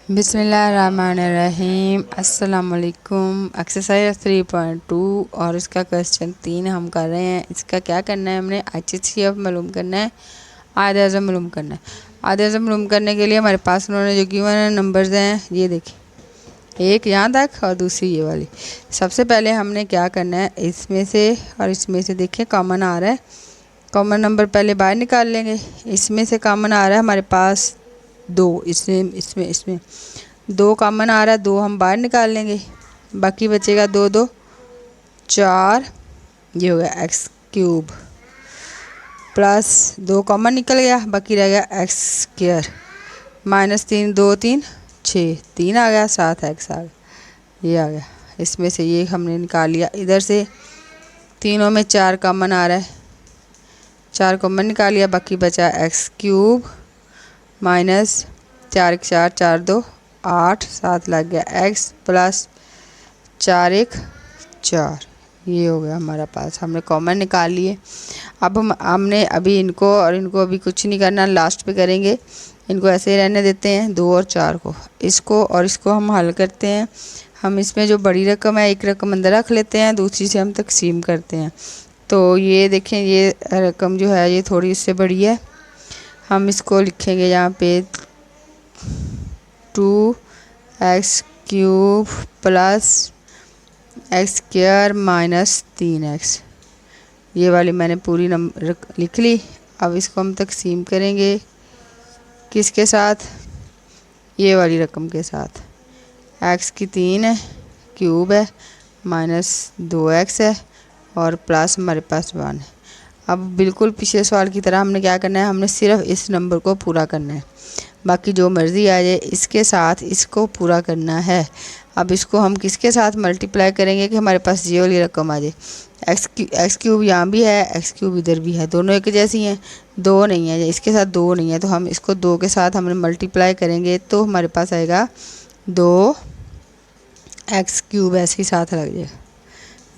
बिस्मिल्लाहिर्रहमानिर्रहीम। अस्सलाम वालेकुम। एक्सरसाइज 3.2 और इसका क्वेश्चन 3 हम कर रहे हैं। इसका क्या करना है, हमने HCF मालूम करना है, आयत आज़म मालूम करना है। आयत आज़म मालूम करने के लिए हमारे पास उन्होंने जो गिवन नंबर्स हैं ये देखिए, एक यहाँ तक और दूसरी ये वाली। सबसे पहले हमने क्या करना है, इसमें से और इसमें से देखिए कॉमन आ रहा है, कॉमन नंबर पहले बाहर निकाल लेंगे। इसमें से कॉमन आ रहा है हमारे पास 2, इसमें इसमें इसमें 2 कॉमन आ रहा है, 2 हम बाहर निकाल लेंगे, बाकी बचेगा 2 2 4, ये हो गया एक्स क्यूब, प्लस 2 कॉमन निकल गया, बाकी रह गया एक्स स्क्वायर, माइनस 3 2 3 6, 3 आ गया, 7 एक्स आ गया, ये आ गया। इसमें से ये हमने निकाल लिया, इधर से तीनों में 4 कॉमन आ रहा है, 4 कॉमन निकाल लिया, बाकी बचा एक्स क्यूब माइनस 4 1 4 4 2 8, 7 लग गया एक्स, प्लस 4 1 4, ये हो गया हमारा पास, हमने कॉमन निकाल लिए। अब हमने अभी इनको और इनको अभी कुछ नहीं करना, लास्ट पे करेंगे। इनको ऐसे ही रहने देते हैं 2 और 4 को, इसको और इसको हम हल करते हैं। हम इसमें जो बड़ी रकम है एक रकम अंदर रख लेते हैं, दूसरी से हम तकसीम करते हैं। तो ये देखें, ये रकम जो है ये थोड़ी इससे बड़ी है, हम इसको लिखेंगे यहाँ पे 2x cube plus x square minus 3x, ये वाली मैंने पूरी नंबर लिख ली। अब इसको हम तकसीम करेंगे किसके साथ, ये वाली रकम के साथ। x की 3 है, क्यूब है, माइनस 2x है और प्लस हमारे पास 1 है। अब बिल्कुल पिछले सवाल की तरह हमने क्या करना है, हमने सिर्फ इस नंबर को पूरा करना है, बाकी जो मर्ज़ी आ जाए इसके साथ इसको पूरा करना है। अब इसको हम किसके साथ मल्टीप्लाई करेंगे कि हमारे पास ये वाली रकम आ जाए। एक्स क्यूब यहाँ भी है, एक्स क्यूब इधर भी है, दोनों एक जैसी हैं, 2 नहीं है, इसके साथ 2 नहीं है, तो हम इसको 2 के साथ हमने मल्टीप्लाई करेंगे तो हमारे पास आएगा 2x क्यूब, ऐसे ही साथ लग जाएगा,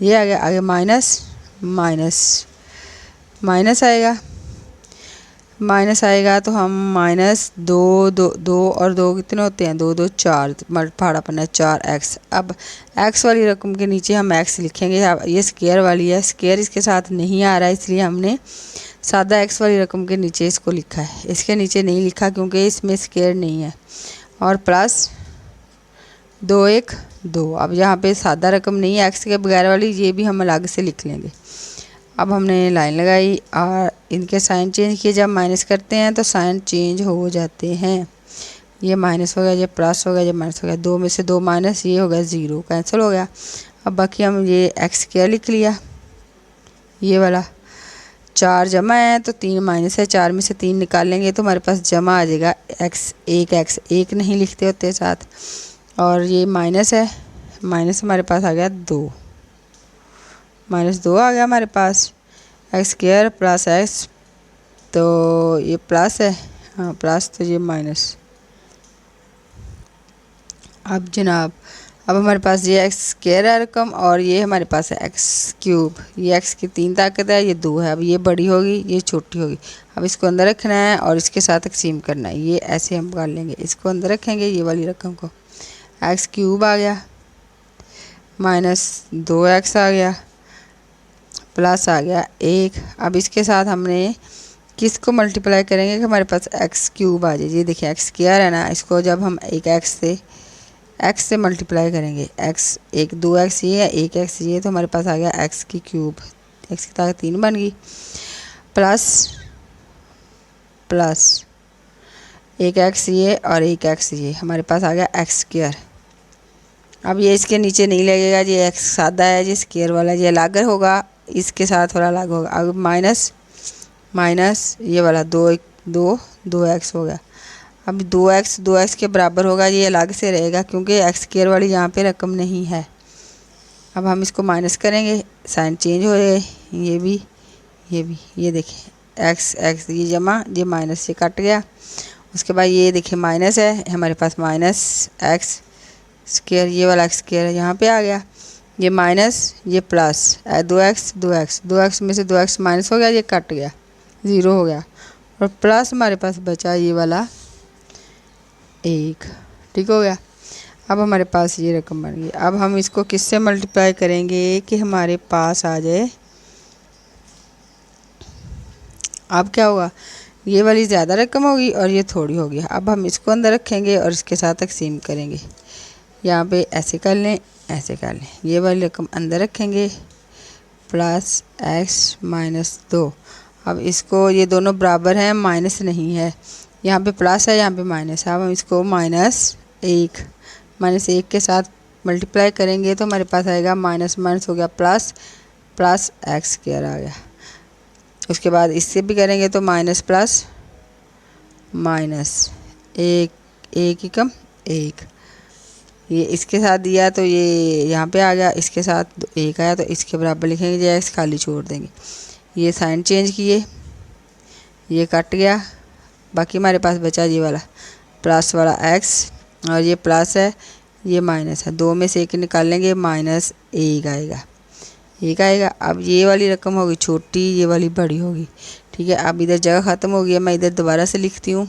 ये आ गया। आगे माइनस माइनस माइनस आएगा, माइनस आएगा तो हम माइनस 2 2 2 और 2 कितने होते हैं, 2 2 4, फाड़ा पड़ना है 4x। अब x वाली रकम के नीचे हम x लिखेंगे। अब ये स्क्वायर वाली है, स्क्वायर इसके साथ नहीं आ रहा है, इसलिए हमने सादा x वाली रकम के नीचे इसको लिखा है, इसके नीचे नहीं लिखा क्योंकि इसमें स्क्वायर नहीं है। और प्लस 2 1 2, अब यहाँ पे सादा रकम नहीं है x के बगैर वाली, ये भी हम अलग से लिख लेंगे। अब हमने लाइन लगाई और इनके साइन चेंज किए, जब माइनस करते हैं तो साइन चेंज हो जाते हैं। ये माइनस हो गया, ये प्लस हो गया, ये माइनस हो गया, 2 में से 2 माइनस, ये हो गया 0, कैंसिल हो गया। अब बाकी हम ये एक्स क्या लिख लिया, ये वाला 4 जमा है तो 3 माइनस है, 4 में से 3 निकाल लेंगे तो हमारे पास जमा आ जाएगा एक्स 1 नहीं लिखते होते साथ, और ये माइनस है, माइनस हमारे पास आ गया 2, माइनस 2 आ गया हमारे पास। एक्स स्क्वायर प्लस एक्स, तो ये प्लस है, हाँ प्लस, तो ये माइनस। अब जनाब, अब हमारे पास ये एक्स स्क्वायर है रकम और ये हमारे पास है एक्स क्यूब, ये एक्स की 3 ताकत है, ये 2 है। अब ये बड़ी होगी, ये छोटी होगी, अब इसको अंदर रखना है और इसके साथ तकसीम करना है, ये ऐसे हम कर लेंगे, इसको अंदर रखेंगे ये वाली रकम को। एक्स क्यूब आ गया, माइनस 2x आ गया, प्लस आ गया 1। अब इसके साथ हमने किसको मल्टीप्लाई करेंगे कि हमारे पास एक्स क्यूब आ जाए। ये देखिए एक्स स्क्वायर है ना, इसको जब हम एक एक्स से मल्टीप्लाई करेंगे, एक्स 1 2x ये है, 1x ये, तो हमारे पास आ गया एक्स की क्यूब, एक्स की ताकत 3 बन गई, प्लस प्लस 1x ये और 1x ये, हमारे पास आ गया एक्स स्क्वायर। अब ये इसके नीचे नहीं लगेगा, ये एक्स सादा है, ये स्क्वायर वाला ये अलग होगा, इसके साथ थोड़ा अलग होगा। अब माइनस माइनस ये वाला 2x हो गया, अब 2x के बराबर होगा, ये अलग से रहेगा क्योंकि एक्स स्क्वायर वाली यहाँ पे रकम नहीं है। अब हम इसको माइनस करेंगे, साइन चेंज हो जाए, ये भी ये देखिए एक्स ये जमा, ये माइनस से कट गया। उसके बाद ये देखिए माइनस है हमारे पास, माइनस एक्स स्क्वायर, ये वाला एक्स स्क्वायर यहाँ पे आ गया, ये माइनस ये प्लस 2x में से 2x माइनस हो गया, ये कट गया 0 हो गया, और प्लस हमारे पास बचा ये वाला 1। ठीक हो गया। अब हमारे पास ये रकम बन गई। अब हम इसको किससे मल्टीप्लाई करेंगे कि हमारे पास आ जाए, अब क्या होगा, ये वाली ज़्यादा रकम होगी और ये थोड़ी होगी। अब हम इसको अंदर रखेंगे और इसके साथ तकसीम करेंगे। यहाँ पे ऐसे कर लें, ऐसे कर लें, ये वाली रकम अंदर रखेंगे प्लस x माइनस 2। अब इसको, ये दोनों बराबर हैं, माइनस नहीं है, यहाँ पे प्लस है, यहाँ पे माइनस है। अब हम इसको -1 के साथ मल्टीप्लाई करेंगे तो हमारे पास आएगा माइनस माइनस हो गया प्लस, प्लस एक्स स्क्वायर आ गया। उसके बाद इससे भी करेंगे तो माइनस प्लस माइनस, एक ही कम एक, ये इसके साथ दिया तो ये यहाँ पे आ गया, इसके साथ एक आया तो इसके बराबर लिखेंगे, जो एक्स खाली छोड़ देंगे। ये साइन चेंज किए, ये कट गया, बाकी हमारे पास बचा ये वाला प्लस वाला एक्स, और ये प्लस है, ये माइनस है, दो में से एक निकाल लेंगे, माइनस एक आएगा, एक आएगा। अब ये वाली रकम होगी छोटी, ये वाली बड़ी होगी, ठीक है। अब इधर जगह ख़त्म हो गई, मैं इधर दोबारा से लिखती हूँ,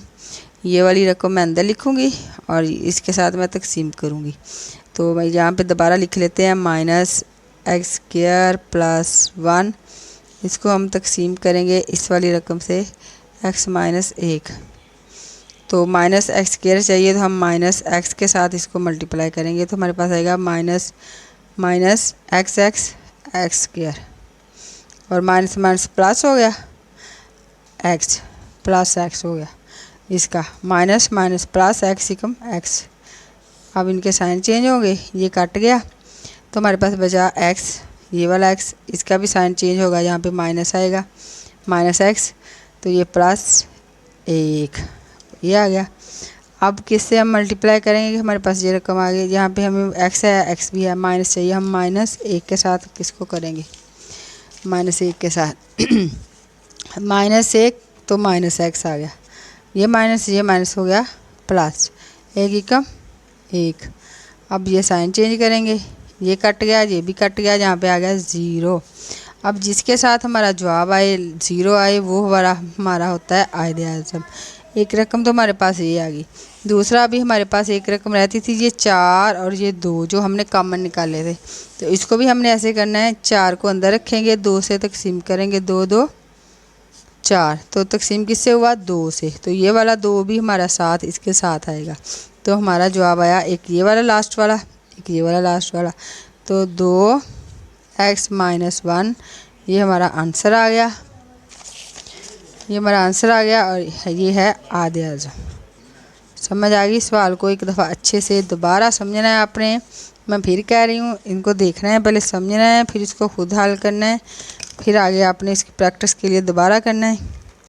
ये वाली रकम मैं अंदर लिखूँगी और इसके साथ मैं तकसीम करूँगी। तो मैं यहाँ पे दोबारा लिख लेते हैं -x² + 1, इसको हम तकसीम करेंगे इस वाली रकम से x - 1। तो -x² चाहिए तो हम -x के साथ इसको मल्टीप्लाई करेंगे तो हमारे पास आएगा -x² और माइनस माइनस प्लस हो गया, x प्लस x हो गया, इसका माइनस माइनस प्लस x कम x। अब इनके साइन चेंज हो गए, ये कट गया तो हमारे पास बचा x, ये वाला x, इसका भी साइन चेंज होगा, यहाँ पे माइनस आएगा, -x, तो ये +1, ये आ गया। अब किससे हम मल्टीप्लाई करेंगे कि हमारे पास ये रकम आ गई। यहाँ पे हमें x है, x भी है, माइनस चाहिए, हम -1 के साथ किसको करेंगे, -1 के साथ -1 तो -x आ गया, ये माइनस हो गया प्लस, एक ही कम एक। अब ये साइन चेंज करेंगे, ये कट गया, ये भी कट गया, यहाँ पे आ गया 0। अब जिसके साथ हमारा जवाब आए 0 आए वो हमारा होता है आयदे आज़म। एक रकम तो हमारे पास ये आ गई। दूसरा अभी हमारे पास एक रकम रहती थी, ये 4 और ये 2 जो हमने कॉमन निकाले थे, तो इसको भी हमने ऐसे करना है, 4 को अंदर रखेंगे, 2 से तकसीम करेंगे, 2 2 4, तो तकसीम किससे हुआ, 2 से, तो ये वाला 2 भी हमारा साथ इसके साथ आएगा। तो हमारा जवाब आया एक ये वाला लास्ट वाला, एक ये वाला लास्ट वाला, तो 2x - 1 ये हमारा आंसर आ गया, ये हमारा आंसर आ गया और ये है आयदे आज़म। समझ आ गई। सवाल को एक दफ़ा अच्छे से दोबारा समझना है आपने, मैं फिर कह रही हूँ, इनको देखना है, पहले समझना है, फिर इसको खुद हल करना है, फिर आगे आपने इसकी प्रैक्टिस के लिए दोबारा करना है।